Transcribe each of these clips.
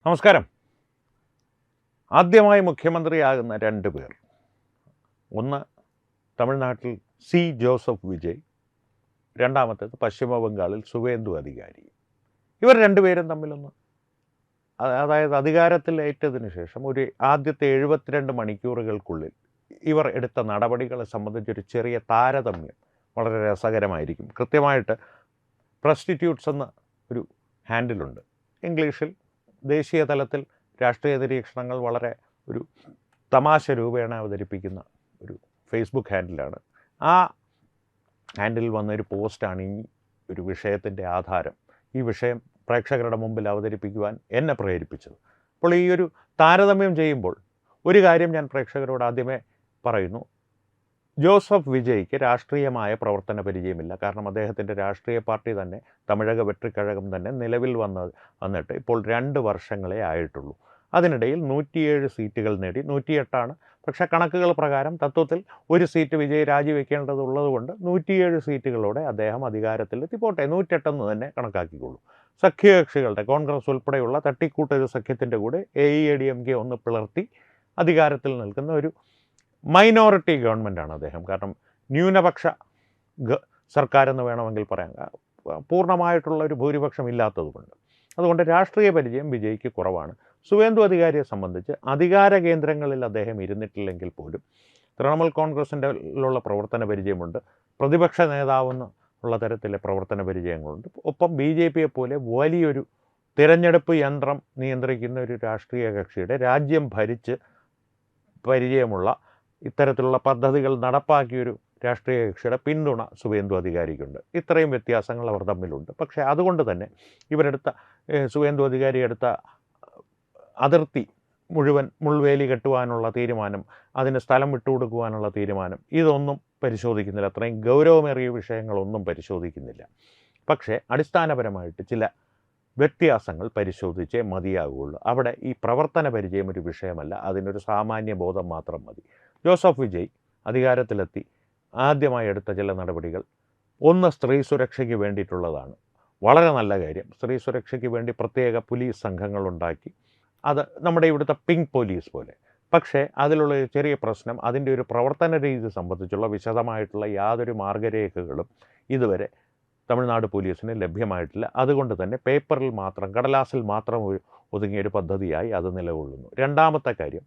നമസ്കാരം. ആദ്യമായി മുഖ്യമന്ത്രിയാകുന്ന 2 പേർ. ഒന്ന് തമിഴ്നാട്ടിൽ ജോസഫ് വിജയ്, രണ്ടാമത്തേത് പശ്ചിമ ബംഗാളിൽ സുവേന്ദു അധികാരി. ഇവർ 2 പേരും തമ്മിലൊന്ന് അതായത് അധികാരത്തിലേറ്റതിന് ശേഷം ഒരു ആദ്യത്തെ 72 മണിക്കൂറുകൾക്കുള്ളിൽ ഇവർ എടുത്ത നടപടികളെ സംബന്ധിച്ചൊരു ചെറിയ താരതമ്യം വളരെ രസകരമായിരിക്കും. കൃത്യമായിട്ട് പ്രസ്റ്റിറ്റ്യൂട്ട്സ് എന്ന ഒരു ഹാൻഡിലുണ്ട്. ഇംഗ്ലീഷിൽ ദേശീയ തലത്തിൽ രാഷ്ട്രീയ നിരീക്ഷണങ്ങൾ വളരെ ഒരു തമാശ രൂപേണ അവതരിപ്പിക്കുന്ന ഒരു ഫേസ്ബുക്ക് ഹാൻഡിലാണ്. ആ ഹാൻഡിൽ വന്നൊരു പോസ്റ്റാണ് ഈ ഒരു വിഷയത്തിൻ്റെ ആധാരം. ഈ വിഷയം പ്രേക്ഷകരുടെ മുമ്പിൽ അവതരിപ്പിക്കുവാൻ എന്നെ പ്രേരിപ്പിച്ചത്. അപ്പോൾ ഈ ഒരു താരതമ്യം ചെയ്യുമ്പോൾ ഒരു കാര്യം ഞാൻ പ്രേക്ഷകരോട് ആദ്യമേ പറയുന്നു. ജോസഫ് വിജയ്ക്ക് രാഷ്ട്രീയമായ പ്രവർത്തന പരിചയമില്ല. കാരണം അദ്ദേഹത്തിൻ്റെ രാഷ്ട്രീയ പാർട്ടി തന്നെ തമിഴക വെട്രിക്കഴകം തന്നെ നിലവിൽ വന്നിട്ട് ഇപ്പോൾ 2 വർഷങ്ങളേ ആയിട്ടുള്ളൂ. അതിനിടയിൽ 107 സീറ്റുകൾ നേടി. 108ആണ്. പക്ഷേ കണക്കുകൾ പ്രകാരം തത്വത്തിൽ ഒരു സീറ്റ് വിജയ് രാജിവെക്കേണ്ടതുള്ളതുകൊണ്ട് 107 സീറ്റുകളോടെ അദ്ദേഹം അധികാരത്തിലെത്തി. പോട്ടെ, 108 തന്നെ കണക്കാക്കിക്കൊള്ളൂ. സഖ്യകക്ഷികളുടെ കോൺഗ്രസ് ഉൾപ്പെടെയുള്ള തട്ടിക്കൂട്ടൊരു സഖ്യത്തിൻ്റെ കൂടെ AEADMK ഒന്ന് പിളർത്തി അധികാരത്തിൽ നിൽക്കുന്ന ഒരു മൈനോറിറ്റി ഗവൺമെൻറ്റാണ് അദ്ദേഹം. കാരണം ന്യൂനപക്ഷ സർക്കാരെന്ന് വേണമെങ്കിൽ പറയാം. പൂർണ്ണമായിട്ടുള്ള ഒരു ഭൂരിപക്ഷം ഇല്ലാത്തതുകൊണ്ട്. അതുകൊണ്ട് രാഷ്ട്രീയ പരിചയം വിജയ്ക്ക് കുറവാണ്. സുവേന്ദു അധികാരിയെ സംബന്ധിച്ച് അധികാര കേന്ദ്രങ്ങളിൽ അദ്ദേഹം ഇരുന്നിട്ടില്ലെങ്കിൽ പോലും തൃണമൂൽ കോൺഗ്രസിൻ്റെ പ്രവർത്തന പരിചയമുണ്ട്. പ്രതിപക്ഷ നേതാവെന്ന് ഉള്ള തരത്തിലെ പ്രവർത്തന പരിചയങ്ങളുണ്ട്. ഒപ്പം BJPയെ പോലെ വലിയൊരു തിരഞ്ഞെടുപ്പ് യന്ത്രം നിയന്ത്രിക്കുന്ന ഒരു രാഷ്ട്രീയ കക്ഷിയുടെ രാജ്യം ഭരിച്ച് പരിചയമുള്ള ഇത്തരത്തിലുള്ള പദ്ധതികൾ നടപ്പാക്കിയൊരു രാഷ്ട്രീയ കക്ഷിയുടെ പിന്തുണ സുവേന്ദു അധികാരിക്കുണ്ട്. ഇത്രയും വ്യത്യാസങ്ങൾ അവർ തമ്മിലുണ്ട്. പക്ഷേ അതുകൊണ്ട് തന്നെ സുവേന്ദു അധികാരി എടുത്ത അതിർത്തി മുഴുവൻ മുൾവേലി കെട്ടുവാനുള്ള തീരുമാനം, അതിന് സ്ഥലം വിട്ടുകൊടുക്കുവാനുള്ള തീരുമാനം, ഇതൊന്നും പരിശോധിക്കുന്നില്ല. അത്രയും ഗൗരവമേറിയ വിഷയങ്ങളൊന്നും പരിശോധിക്കുന്നില്ല. പക്ഷേ അടിസ്ഥാനപരമായിട്ട് ചില വ്യത്യാസങ്ങൾ പരിശോധിച്ചേ മതിയാകുള്ളൂ. അവിടെ ഈ പ്രവർത്തന പരിചയം ഒരു വിഷയമല്ല, അതിനൊരു സാമാന്യ ബോധം മാത്രം മതി. ജോസഫ് വിജയ് അധികാരത്തിലെത്തി ആദ്യമായി എടുത്ത ചില നടപടികൾ, ഒന്ന് സ്ത്രീ സുരക്ഷയ്ക്ക് വേണ്ടിയിട്ടുള്ളതാണ്. വളരെ നല്ല കാര്യം. സ്ത്രീ സുരക്ഷയ്ക്ക് വേണ്ടി പ്രത്യേക പോലീസ് സംഘങ്ങളുണ്ടാക്കി. അത് നമ്മുടെ ഇവിടുത്തെ പിങ്ക് പോലീസ് പോലെ. പക്ഷേ അതിലുള്ള ഒരു ചെറിയ പ്രശ്നം, അതിൻ്റെ ഒരു പ്രവർത്തന രീതി സംബന്ധിച്ചുള്ള വിശദമായിട്ടുള്ള യാതൊരു മാർഗരേഖകളും ഇതുവരെ തമിഴ്നാട് പോലീസിന് ലഭ്യമായിട്ടില്ല. അതുകൊണ്ട് തന്നെ പേപ്പറിൽ മാത്രം, കടലാസിൽ മാത്രം ഒതുങ്ങിയൊരു പദ്ധതിയായി അത് നിലകൊള്ളുന്നു. രണ്ടാമത്തെ കാര്യം,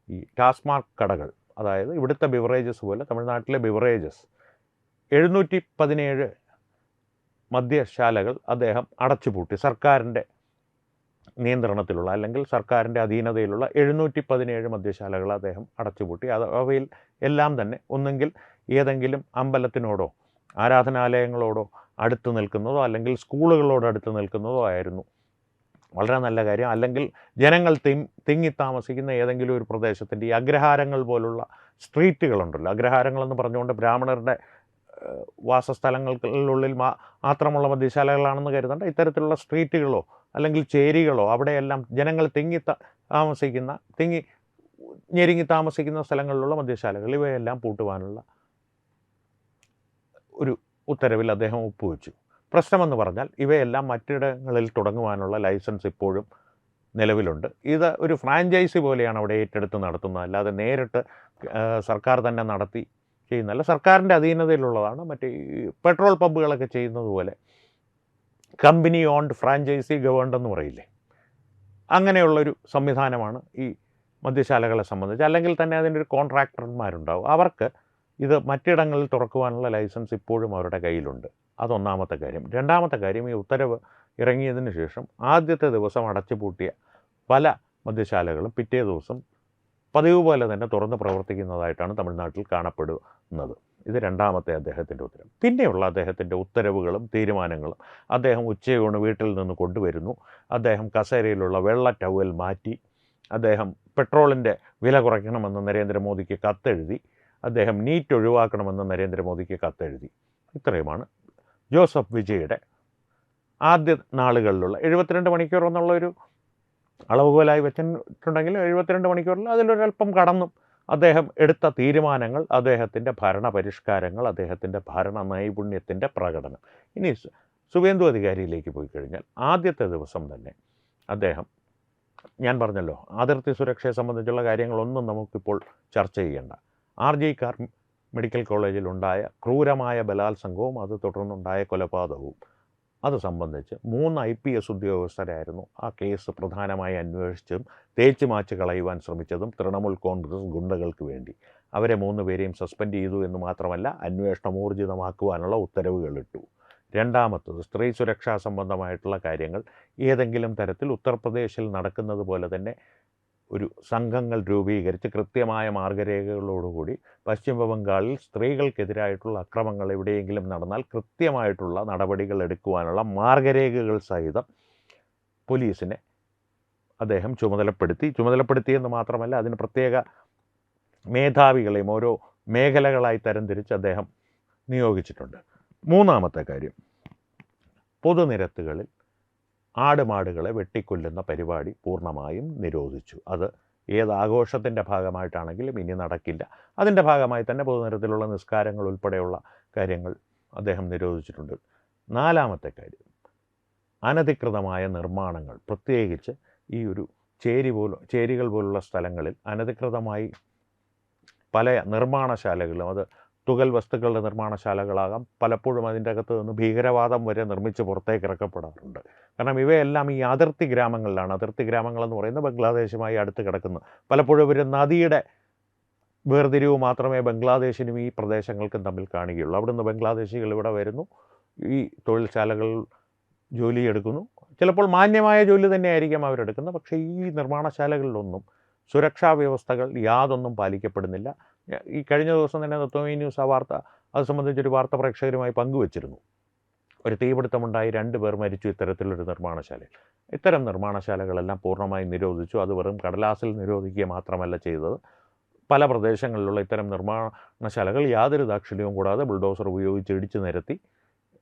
ഈ ടാസ്മാർക്ക് കടകൾ, അതായത് ഇവിടുത്തെ ബിവറേജസ് പോലെ തമിഴ്നാട്ടിലെ ബിവറേജസ് 717 മദ്യശാലകൾ അദ്ദേഹം അടച്ചുപൂട്ടി. സർക്കാരിൻ്റെ നിയന്ത്രണത്തിലുള്ള അല്ലെങ്കിൽ സർക്കാരിൻ്റെ അധീനതയിലുള്ള 717 മദ്യശാലകൾ അദ്ദേഹം അടച്ചുപൂട്ടി. അവയിൽ എല്ലാം തന്നെ ഒന്നെങ്കിൽ ഏതെങ്കിലും അമ്പലത്തിനോടോ ആരാധനാലയങ്ങളോടോ അടുത്ത് നിൽക്കുന്നതോ അല്ലെങ്കിൽ സ്കൂളുകളോട് അടുത്ത് നിൽക്കുന്നതോ ആയിരുന്നു. വളരെ നല്ല കാര്യം. അല്ലെങ്കിൽ ജനങ്ങൾ തിങ്ങി താമസിക്കുന്ന ഏതെങ്കിലും ഒരു പ്രദേശത്തിൻ്റെ ഈ അഗ്രഹാരങ്ങൾ പോലുള്ള സ്ട്രീറ്റുകളുണ്ടല്ലോ, അഗ്രഹാരങ്ങളെന്ന് പറഞ്ഞുകൊണ്ട് ബ്രാഹ്മണരുടെ വാസസ്ഥലങ്ങൾക്കുള്ളിൽ മാത്രമുള്ള മദ്യശാലകളാണെന്ന് കരുതേണ്ട. ഇത്തരത്തിലുള്ള സ്ട്രീറ്റുകളോ അല്ലെങ്കിൽ ചേരികളോ അവിടെയെല്ലാം ജനങ്ങൾ ഞെരുങ്ങി താമസിക്കുന്ന സ്ഥലങ്ങളിലുള്ള മദ്യശാലകൾ, ഇവയെല്ലാം പൂട്ടുവാനുള്ള ഒരു ഉത്തരവിൽ അദ്ദേഹം ഒപ്പുവെച്ചു. പ്രശ്നമെന്ന് പറഞ്ഞാൽ ഇവയെല്ലാം മറ്റിടങ്ങളിൽ തുടങ്ങുവാനുള്ള ലൈസൻസ് ഇപ്പോഴും നിലവിലുണ്ട്. ഇത് ഒരു ഫ്രാഞ്ചൈസി പോലെയാണ് അവിടെ ഏറ്റെടുത്ത് നടത്തുന്നത്, അല്ലാതെ നേരിട്ട് സർക്കാർ തന്നെ നടത്തി ചെയ്യുന്നതല്ല. സർക്കാരിൻ്റെ അധീനതയിലുള്ളതാണ്. മറ്റേ പെട്രോൾ പമ്പുകളൊക്കെ ചെയ്യുന്നത് പോലെ കമ്പനി ഓൺഡ് ഫ്രാഞ്ചൈസി ഗവേൺഡ് എന്ന് പറയില്ലേ, അങ്ങനെയുള്ളൊരു സംവിധാനമാണ് ഈ മദ്യശാലകളെ സംബന്ധിച്ച്. അല്ലെങ്കിൽ തന്നെ അതിൻ്റെ ഒരു കോൺട്രാക്ടർമാരുണ്ടാവും. അവർക്ക് ഇത് മറ്റിടങ്ങളിൽ തുറക്കുവാനുള്ള ലൈസൻസ് ഇപ്പോഴും അവരുടെ കയ്യിലുണ്ട്. അതൊന്നാമത്തെ കാര്യം. രണ്ടാമത്തെ കാര്യം, ഈ ഉത്തരവ് ഇറങ്ങിയതിന് ശേഷം ആദ്യത്തെ ദിവസം അടച്ചുപൂട്ടിയ പല മദ്യശാലകളും പിറ്റേ ദിവസം പതിവ് പോലെ തന്നെ തുറന്ന് പ്രവർത്തിക്കുന്നതായിട്ടാണ് തമിഴ്നാട്ടിൽ കാണപ്പെടുന്നത്. ഇത് രണ്ടാമത്തെ അദ്ദേഹത്തിൻ്റെ ഉത്തരവ്. പിന്നെയുള്ള അദ്ദേഹത്തിൻ്റെ ഉത്തരവുകളും തീരുമാനങ്ങളും, അദ്ദേഹം ഉച്ചയൂണ് വീട്ടിൽ നിന്ന് കൊണ്ടുവരുന്നു. അദ്ദേഹം കസേരയിലുള്ള വെള്ള ടവൽ മാറ്റി. അദ്ദേഹം പെട്രോളിൻ്റെ വില കുറയ്ക്കണമെന്ന് നരേന്ദ്രമോദിക്ക് കത്തെഴുതി. അദ്ദേഹം നീറ്റ് ഒഴിവാക്കണമെന്ന് നരേന്ദ്രമോദിക്ക് കത്തെഴുതി. ഇത്രയുമാണ് ജോസഫ് വിജയുടെ ആദ്യ നാളുകളിലുള്ള 72 മണിക്കൂർ എന്നുള്ളൊരു അളവുകോലായി വെച്ചിട്ടുണ്ടെങ്കിൽ 72 മണിക്കൂറിൽ അതിലൊരൽപ്പം കടന്നും അദ്ദേഹം എടുത്ത തീരുമാനങ്ങൾ, അദ്ദേഹത്തിൻ്റെ ഭരണ പരിഷ്കാരങ്ങൾ, അദ്ദേഹത്തിൻ്റെ ഭരണ നൈപുണ്യത്തിൻ്റെ പ്രകടനം. ഇനി സുവേന്ദു അധികാരിയിലേക്ക് പോയി കഴിഞ്ഞാൽ ആദ്യത്തെ ദിവസം തന്നെ അദ്ദേഹം ഞാൻ പറഞ്ഞല്ലോ, അതിർത്തി സുരക്ഷയെ സംബന്ധിച്ചുള്ള കാര്യങ്ങളൊന്നും നമുക്കിപ്പോൾ ചർച്ച ചെയ്യേണ്ട. RJ കാർ മെഡിക്കൽ കോളേജിലുണ്ടായ ക്രൂരമായ ബലാത്സംഗവും അത് തുടർന്നുണ്ടായ കൊലപാതകവും അത് സംബന്ധിച്ച് 3 IPS ഉദ്യോഗസ്ഥരായിരുന്നു ആ കേസ് പ്രധാനമായി അന്വേഷിച്ചതും തേച്ച് മാച്ച് കളയുവാൻ ശ്രമിച്ചതും തൃണമൂൽ കോൺഗ്രസ് ഗുണ്ടകൾക്ക് വേണ്ടി. അവരെ 3 പേരെയും സസ്പെൻഡ് ചെയ്തു എന്ന് മാത്രമല്ല, അന്വേഷണം ഊർജിതമാക്കുവാനുള്ള ഉത്തരവുകളിട്ടു. രണ്ടാമത്തത്, സ്ത്രീ സുരക്ഷാ സംബന്ധമായിട്ടുള്ള കാര്യങ്ങൾ ഏതെങ്കിലും തരത്തിൽ ഉത്തർപ്രദേശിൽ നടക്കുന്നത് പോലെ തന്നെ ഒരു സംഘങ്ങൾ രൂപീകരിച്ച് കൃത്യമായ മാർഗരേഖകളോടുകൂടി പശ്ചിമ ബംഗാളിൽ സ്ത്രീകൾക്കെതിരായിട്ടുള്ള അക്രമങ്ങൾ എവിടെയെങ്കിലും നടന്നാൽ കൃത്യമായിട്ടുള്ള നടപടികൾ എടുക്കുവാനുള്ള മാർഗരേഖകൾ സഹിതം പോലീസിനെ അദ്ദേഹം ചുമതലപ്പെടുത്തിയെന്ന് മാത്രമല്ല, അതിന് പ്രത്യേക മേധാവികളെയും ഓരോ മേഖലകളായി തരംതിരിച്ച് അദ്ദേഹം നിയോഗിച്ചിട്ടുണ്ട്. മൂന്നാമത്തെ കാര്യം, പൊതുനിരത്തുകളിൽ ആടുമാടുകളെ വെട്ടിക്കൊല്ലുന്ന പരിപാടി പൂർണ്ണമായും നിരോധിച്ചു. അത് ഏത് ആഘോഷത്തിൻ്റെ ഭാഗമായിട്ടാണെങ്കിലും ഇനി നടക്കില്ല. അതിൻ്റെ ഭാഗമായി തന്നെ പൊതുനിരത്തിലുള്ള നിസ്കാരങ്ങൾ ഉൾപ്പെടെയുള്ള കാര്യങ്ങൾ അദ്ദേഹം നിരോധിച്ചിട്ടുണ്ട്. നാലാമത്തെ കാര്യം, അനധികൃതമായ നിർമ്മാണങ്ങൾ, പ്രത്യേകിച്ച് ഈ ഒരു ചേരികൾ പോലുള്ള സ്ഥലങ്ങളിൽ അനധികൃതമായി പല നിർമ്മാണശാലകളിലും, അത് തുകൽ വസ്തുക്കളുടെ നിർമ്മാണശാലകളാകാം, പലപ്പോഴും അതിൻ്റെ അകത്ത് നിന്ന് ഭീകരവാദം വരെ നിർമ്മിച്ച് പുറത്തേക്ക് ഇറക്കപ്പെടാറുണ്ട്. കാരണം ഇവയെല്ലാം ഈ അതിർത്തി ഗ്രാമങ്ങളിലാണ്. അതിർത്തി ഗ്രാമങ്ങളെന്ന് പറയുന്നത് ബംഗ്ലാദേശുമായി അടുത്ത് കിടക്കുന്നു. പലപ്പോഴും ഒരു നദിയുടെ വേർതിരിവ് മാത്രമേ ബംഗ്ലാദേശിനും ഈ പ്രദേശങ്ങൾക്കും തമ്മിൽ കാണുകയുള്ളൂ. അവിടുന്ന് ബംഗ്ലാദേശികൾ ഇവിടെ വരുന്നു, ഈ തൊഴിൽശാലകൾ ജോലിയെടുക്കുന്നു. ചിലപ്പോൾ മാന്യമായ ജോലി തന്നെയായിരിക്കാം അവരെടുക്കുന്നത്. പക്ഷേ ഈ നിർമ്മാണശാലകളിലൊന്നും സുരക്ഷാ വ്യവസ്ഥകൾ യാതൊന്നും പാലിക്കപ്പെടുന്നില്ല. ഈ കഴിഞ്ഞ ദിവസം തന്നെ തത്വമേ ന്യൂസ് ആ വാർത്ത അത് സംബന്ധിച്ചൊരു വാർത്ത പ്രേക്ഷകരുമായി പങ്കുവച്ചിരുന്നു. ഒരു തീപിടുത്തമുണ്ടായി 2 പേർ മരിച്ചു ഇത്തരത്തിലൊരു നിർമ്മാണശാലയിൽ. ഇത്തരം നിർമ്മാണശാലകളെല്ലാം പൂർണ്ണമായി നിരോധിച്ചു. അത് വെറും കടലാസിൽ നിരോധിക്കുക മാത്രമല്ല ചെയ്തത്, പല പ്രദേശങ്ങളിലുള്ള ഇത്തരം നിർമ്മാണശാലകൾ യാതൊരു ദാക്ഷിണ്യവും കൂടാതെ ബുൾഡോസർ ഉപയോഗിച്ച് ഇടിച്ചു നിരത്തി.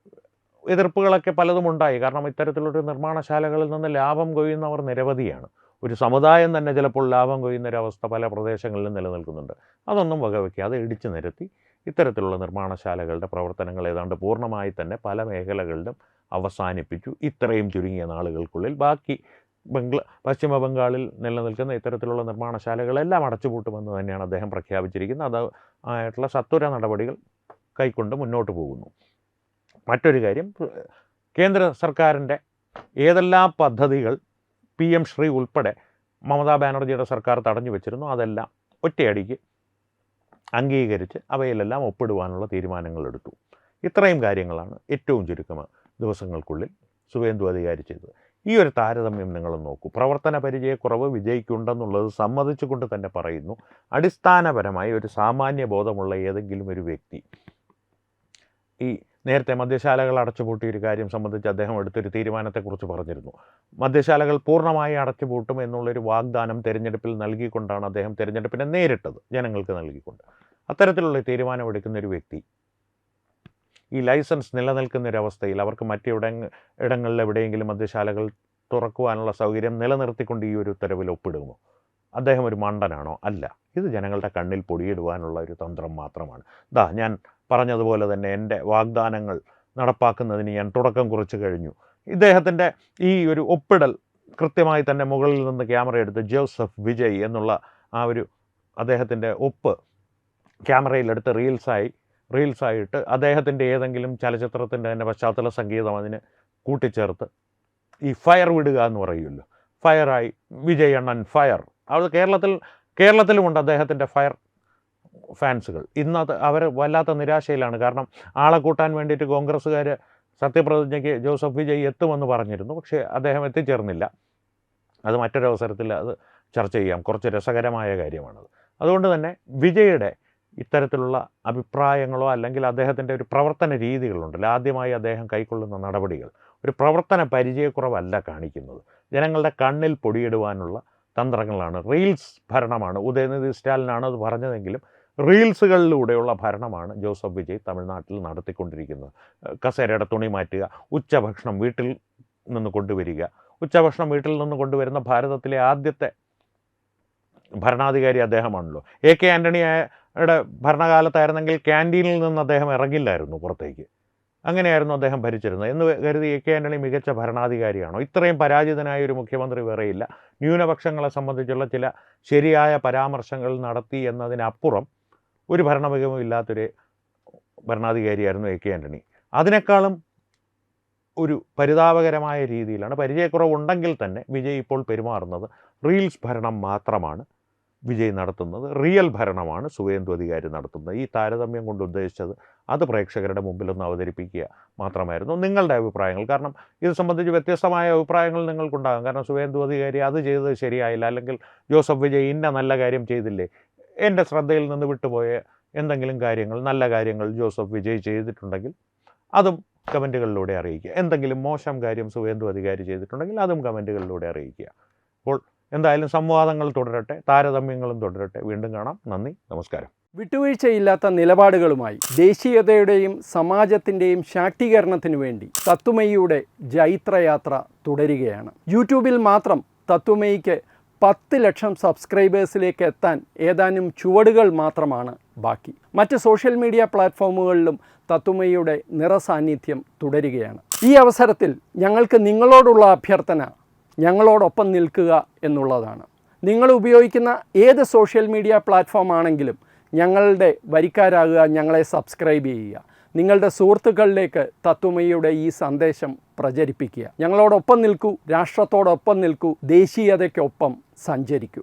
എതിർപ്പുകളൊക്കെ പലതും ഉണ്ടായി. കാരണം ഇത്തരത്തിലൊരു നിർമ്മാണശാലകളിൽ നിന്ന് ലാഭം കൊയ്യുന്നവർ നിരവധിയാണ്. ഒരു സമുദായം തന്നെ ചിലപ്പോൾ ലാഭം കൊയ്യുന്നൊരവസ്ഥ പല പ്രദേശങ്ങളിലും നിലനിൽക്കുന്നുണ്ട്. അതൊന്നും വകവയ്ക്കാതെ ഇടിച്ചു നിരത്തി ഇത്തരത്തിലുള്ള നിർമ്മാണശാലകളുടെ പ്രവർത്തനങ്ങൾ ഏതാണ്ട് പൂർണ്ണമായി തന്നെ പല മേഖലകളിലും അവസാനിപ്പിച്ചു. ഇത്രയും ചുരുങ്ങിയ നാളുകൾക്കുള്ളിൽ ബാക്കി പശ്ചിമ ബംഗാളിൽ നിലനിൽക്കുന്ന ഇത്തരത്തിലുള്ള നിർമ്മാണശാലകളെല്ലാം അടച്ചുപൂട്ടുമെന്ന് തന്നെയാണ് അദ്ദേഹം പ്രഖ്യാപിച്ചിരിക്കുന്നത്. അത് ആയിട്ടുള്ള സത്വര നടപടികൾ കൈക്കൊണ്ട് മുന്നോട്ട് പോകുന്നു. മറ്റൊരു കാര്യം, കേന്ദ്ര സർക്കാരിൻ്റെ ഏതെല്ലാം പദ്ധതികൾ PM ശ്രീ ഉൾപ്പെടെ മമതാ ബാനർജിയുടെ സർക്കാർ തടഞ്ഞു വെച്ചിരുന്നു, അതെല്ലാം ഒറ്റയടിക്ക് അംഗീകരിച്ച് അവയിലെല്ലാം ഒപ്പിടുവാനുള്ള തീരുമാനങ്ങളെടുത്തു. ഇത്രയും കാര്യങ്ങളാണ് ഏറ്റവും ചുരുക്കം ദിവസങ്ങൾക്കുള്ളിൽ സുവേന്ദു അധികാരി ചെയ്തത്. ഈ ഒരു താരതമ്യം നിങ്ങൾ നോക്കൂ. പ്രവർത്തന പരിചയക്കുറവ് വിജയിക്കുണ്ടെന്നുള്ളത് സമ്മതിച്ചുകൊണ്ട് തന്നെ പറയുന്നു. അടിസ്ഥാനപരമായി ഒരു സാമാന്യ ബോധമുള്ള ഏതെങ്കിലും ഒരു വ്യക്തി, ഈ നേരത്തെ മദ്യശാലകൾ അടച്ചുപൂട്ടിയൊരു കാര്യം സംബന്ധിച്ച് അദ്ദേഹം എടുത്തൊരു തീരുമാനത്തെക്കുറിച്ച് പറഞ്ഞിരുന്നു. മദ്യശാലകൾ പൂർണ്ണമായി അടച്ചുപൂട്ടും എന്നുള്ളൊരു വാഗ്ദാനം തെരഞ്ഞെടുപ്പിൽ നൽകിക്കൊണ്ടാണ് അദ്ദേഹം തെരഞ്ഞെടുപ്പിനെ നേരിട്ടത്, ജനങ്ങൾക്ക് നൽകിക്കൊണ്ട്. അത്തരത്തിലുള്ള തീരുമാനമെടുക്കുന്ന ഒരു വ്യക്തി ഈ ലൈസൻസ് നിലനിൽക്കുന്നൊരവസ്ഥയിൽ അവർക്ക് ഇടങ്ങളിൽ എവിടെയെങ്കിലും മദ്യശാലകൾ തുറക്കുവാനുള്ള സൗകര്യം നിലനിർത്തിക്കൊണ്ട് ഈ ഒരു ഉത്തരവിൽ ഒപ്പിടുമോ? അദ്ദേഹം ഒരു മണ്ടനാണോ? അല്ല. ഇത് ജനങ്ങളുടെ കണ്ണിൽ പൊടിയിടുവാനുള്ള ഒരു തന്ത്രം മാത്രമാണ്. ഞാൻ പറഞ്ഞതുപോലെ തന്നെ എൻ്റെ വാഗ്ദാനങ്ങൾ നടപ്പാക്കുന്നതിന് ഞാൻ തുടക്കം കുറിച്ച് കഴിഞ്ഞു. ഇദ്ദേഹത്തിൻ്റെ ഈ ഒരു ഒപ്പിടൽ കൃത്യമായി തന്നെ മുകളിൽ നിന്ന് ക്യാമറ എടുത്ത് ജോസഫ് വിജയ് എന്നുള്ള ആ ഒരു അദ്ദേഹത്തിൻ്റെ ഒപ്പ് ക്യാമറയിലെടുത്ത് റീൽസായിട്ട് അദ്ദേഹത്തിൻ്റെ ഏതെങ്കിലും ചലച്ചിത്രത്തിൻ്റെ തന്നെ പശ്ചാത്തല സംഗീതം അതിന് കൂട്ടിച്ചേർത്ത് ഈ ഫയർ വിടുക എന്ന് പറയുമല്ലോ, ഫയറായി വിജയ് അണ്ണൻ ഫയർ. അത് കേരളത്തിലുമുണ്ട് അദ്ദേഹത്തിൻ്റെ ഫയർ ഫാൻസുകൾ. ഇന്നത് അവർ വല്ലാത്ത നിരാശയിലാണ്. കാരണം ആളെ കൂട്ടാൻ വേണ്ടിയിട്ട് കോൺഗ്രസ്സുകാർ സത്യപ്രതിജ്ഞയ്ക്ക് ജോസഫ് വിജയ് എത്തുമെന്ന് പറഞ്ഞിരുന്നു. പക്ഷേ അദ്ദേഹം എത്തിച്ചേർന്നില്ല. അത് മറ്റൊരവസരത്തിൽ അത് ചർച്ച ചെയ്യാം. കുറച്ച് രസകരമായ കാര്യമാണത്. അതുകൊണ്ട് തന്നെ വിജയുടെ ഇത്തരത്തിലുള്ള അഭിപ്രായങ്ങളോ അല്ലെങ്കിൽ അദ്ദേഹത്തിൻ്റെ ഒരു പ്രവർത്തന രീതികളുണ്ടല്ലോ, ആദ്യമായി അദ്ദേഹം കൈക്കൊള്ളുന്ന നടപടികൾ ഒരു പ്രവർത്തന പരിചയക്കുറവല്ല കാണിക്കുന്നത്, ജനങ്ങളുടെ കണ്ണിൽ പൊടിയിടുവാനുള്ള തന്ത്രങ്ങളാണ്. റീൽസ് ഭരണമാണ്. ഉദയനിധി സ്റ്റാലിനാണ് അത് പറഞ്ഞതെങ്കിലും റീൽസുകളിലൂടെയുള്ള ഭരണമാണ് ജോസഫ് വിജയ് തമിഴ്നാട്ടിൽ നടത്തിക്കൊണ്ടിരിക്കുന്നത്. കസേരയുടെ തുണി മാറ്റുക, ഉച്ചഭക്ഷണം വീട്ടിൽ നിന്ന് കൊണ്ടുവരിക. ഉച്ചഭക്ഷണം വീട്ടിൽ നിന്ന് കൊണ്ടുവരുന്ന ഭാരതത്തിലെ ആദ്യത്തെ ഭരണാധികാരി അദ്ദേഹമാണല്ലോ. AK ആൻ്റണിയുടെ ഭരണകാലത്തായിരുന്നെങ്കിൽ ക്യാൻറ്റീനിൽ നിന്ന് അദ്ദേഹം ഇറങ്ങില്ലായിരുന്നു പുറത്തേക്ക്. അങ്ങനെയായിരുന്നു അദ്ദേഹം ഭരിച്ചിരുന്നത് എന്ന് കരുതി എ കെ ആൻ്റണി മികച്ച ഭരണാധികാരിയാണോ? ഇത്രയും പരാജിതനായ ഒരു മുഖ്യമന്ത്രി വേറെയില്ല. ന്യൂനപക്ഷങ്ങളെ സംബന്ധിച്ചുള്ള ചില ശരിയായ പരാമർശങ്ങൾ നടത്തി എന്നതിനപ്പുറം ഒരു ഭരണമികവും ഇല്ലാത്തൊരു ഭരണാധികാരിയായിരുന്നു എ കെ ആൻ്റണി. അതിനേക്കാളും ഒരു പരിതാപകരമായ രീതിയിലാണ്, പരിചയക്കുറവുണ്ടെങ്കിൽ തന്നെ വിജയ് ഇപ്പോൾ പെരുമാറുന്നത്. റീൽസ് ഭരണം മാത്രമാണ് വിജയ് നടത്തുന്നത്, റിയൽ ഭരണമാണ് സുവേന്ദു അധികാരി നടത്തുന്നത്. ഈ താരതമ്യം കൊണ്ട് ഉദ്ദേശിച്ചത് അത് പ്രേക്ഷകരുടെ മുമ്പിലൊന്ന് അവതരിപ്പിക്കുക മാത്രമായിരുന്നു. നിങ്ങളുടെ അഭിപ്രായങ്ങൾ, കാരണം ഇത് സംബന്ധിച്ച് വ്യത്യസ്തമായ അഭിപ്രായങ്ങൾ നിങ്ങൾക്കുണ്ടാകും. കാരണം സുവേന്ദു അധികാരി അത് ചെയ്തത് ശരിയായില്ല, അല്ലെങ്കിൽ ജോസഫ് വിജയ് ഇന്ന നല്ല കാര്യം ചെയ്തില്ലേ, എൻ്റെ ശ്രദ്ധയിൽ നിന്ന് വിട്ടുപോയ എന്തെങ്കിലും കാര്യങ്ങൾ, നല്ല കാര്യങ്ങൾ ജോസഫ് വിജയ് ചെയ്തിട്ടുണ്ടെങ്കിൽ അതും കമൻറ്റുകളിലൂടെ അറിയിക്കുക. എന്തെങ്കിലും മോശം കാര്യം സുവേന്ദു അധികാരി ചെയ്തിട്ടുണ്ടെങ്കിൽ അതും കമൻറ്റുകളിലൂടെ അറിയിക്കുക. അപ്പോൾ എന്തായാലും സംവാദങ്ങൾ തുടരട്ടെ, താരതമ്യങ്ങളും തുടരട്ടെ. വീണ്ടും കാണാം. നന്ദി, നമസ്കാരം. വിട്ടുവീഴ്ചയില്ലാത്ത നിലപാടുകളുമായി ദേശീയതയുടെയും സമാജത്തിൻ്റെയും ശാക്തീകരണത്തിനു വേണ്ടി തത്വമയിയുടെ ജൈത്രയാത്ര തുടരുകയാണ്. യൂട്യൂബിൽ മാത്രം തത്വമയിക്ക് 10 ലക്ഷം സബ്സ്ക്രൈബേഴ്സിലേക്ക് എത്താൻ ഏതാനും ചുവടുകൾ മാത്രമാണ് ബാക്കി. മറ്റ് സോഷ്യൽ മീഡിയ പ്ലാറ്റ്ഫോമുകളിലും തത്വമയിയുടെ നിറസാന്നിധ്യം തുടരുകയാണ്. ഈ അവസരത്തിൽ ഞങ്ങൾക്ക് നിങ്ങളോടുള്ള അഭ്യർത്ഥന ഞങ്ങളോടൊപ്പം നിൽക്കുക എന്നുള്ളതാണ്. നിങ്ങൾ ഉപയോഗിക്കുന്ന ഏത് സോഷ്യൽ മീഡിയ പ്ലാറ്റ്ഫോം ആണെങ്കിലും ഞങ്ങളുടെ വരിക്കാരാകുക, ഞങ്ങളെ സബ്സ്ക്രൈബ് ചെയ്യുക, നിങ്ങളുടെ സുഹൃത്തുക്കളിലേക്ക് തത്വമയിയുടെ ഈ സന്ദേശം പ്രചരിപ്പിക്കുക. ഞങ്ങളോടൊപ്പം നിൽക്കൂ, രാഷ്ട്രത്തോടൊപ്പം നിൽക്കൂ, ദേശീയതയ്ക്കൊപ്പം സഞ്ചരിക്കൂ.